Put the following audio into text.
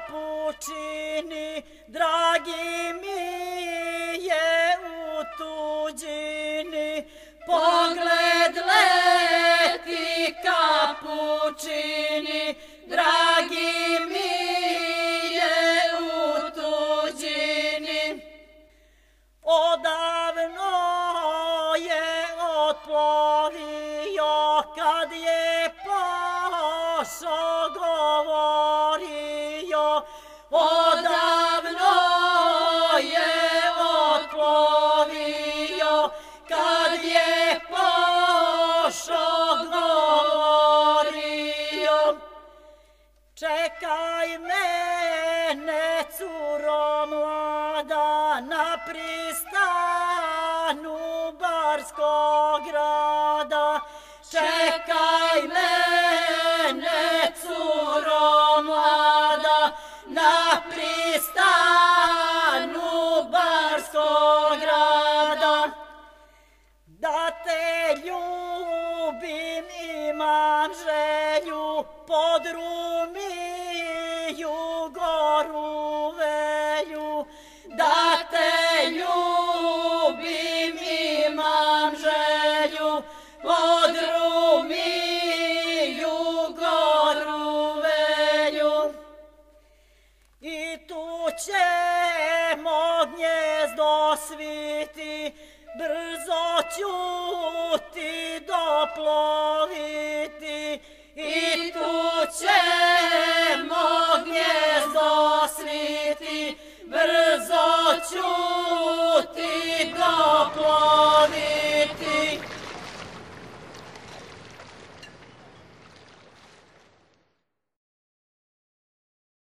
kapučini, dragi mi je u tuđini, pogled leti kapučini, dragi mi je u tuđini. Odavno je otplovio, kad je Pašo govorio, odavno je otplovio, kad je Pašo govorio. Čekaj mene, curo mlada, na pristanu Barskog grada. Čekaj mene, curo mlada, na pristanu Barskog grada. Da te ljubim imam želju, pod Rumiju goru velju. Da te ljubim imam želju, pod Rumiju goru velju. I tu ćemo gnjezdo sviti, brzo ću ti doploviti. I tu ćemo gnjezdo sviti, brzo ću